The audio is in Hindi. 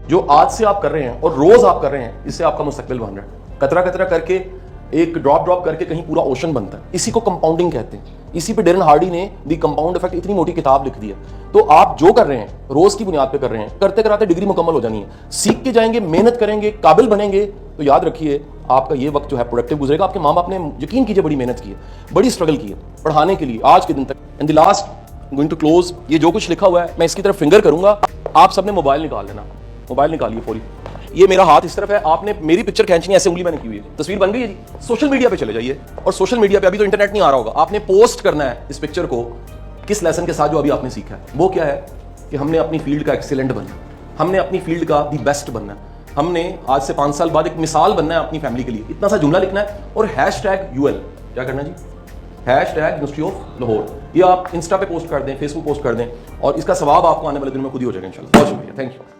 जो आज से आप कर रहे हैं और रोज आप कर रहे हैं, इससे आपका मुस्तकबिल बन रहा है। कतरा कतरा करके, एक ड्रॉप करके कहीं पूरा ओशन बनता है। इसी को कंपाउंडिंग कहते हैं। इसी पे डेरन हार्डी ने दी कंपाउंड इफेक्ट इतनी मोटी किताब लिख दी है। तो आप जो कर रहे हैं रोज की बुनियाद पे कर रहे हैं, करते कराते डिग्री मुकम्मल हो जानी है। सीख के जाएंगे, मेहनत करेंगे, काबिल बनेंगे, तो याद रखिए आपका ये वक्त जो है प्रोडक्टिव गुजरेगा। आपके माँ बाप ने, यकीन कीजिए, बड़ी मेहनत की है, बड़ी स्ट्रगल की है पढ़ाने के लिए आज के दिन तक। And the last going to close, ये जो कुछ लिखा हुआ है मैं इसकी तरफ फिंगर करूंगा। आप सबने मोबाइल निकाल लेना, मोबाइल निकालिए पूरी। ये मेरा हाथ इस तरफ है, आपने मेरी पिक्चर खींचनी, ऐसे उंगली मैंने की हुई है, तस्वीर बन गई है जी। सोशल मीडिया पे चले जाइए और सोशल मीडिया पे, अभी तो इंटरनेट नहीं आ रहा होगा, आपने पोस्ट करना है इस पिक्चर को किस लेसन के साथ जो अभी आपने सीखा है। वो क्या है कि हमने अपनी फील्ड का एक्सीलेंट बनना, हमने अपनी फील्ड का दी बेस्ट बनना है, हमने आज से 5 साल बाद एक मिसाल बनना है अपनी फैमिली के लिए। इतना सा जुमला लिखना है और #UL क्या करना है जी, #यूनिवर्सिटी ऑफ लाहौर। ये आप इंस्टा पे पोस्ट कर दें, फेसबुक पोस्ट कर दें, और इसका सवाब आपको आने वाले दिन में खुद ही हो जाएगा इंशाल्लाह। बहुत शुक्रिया, थैंक यू।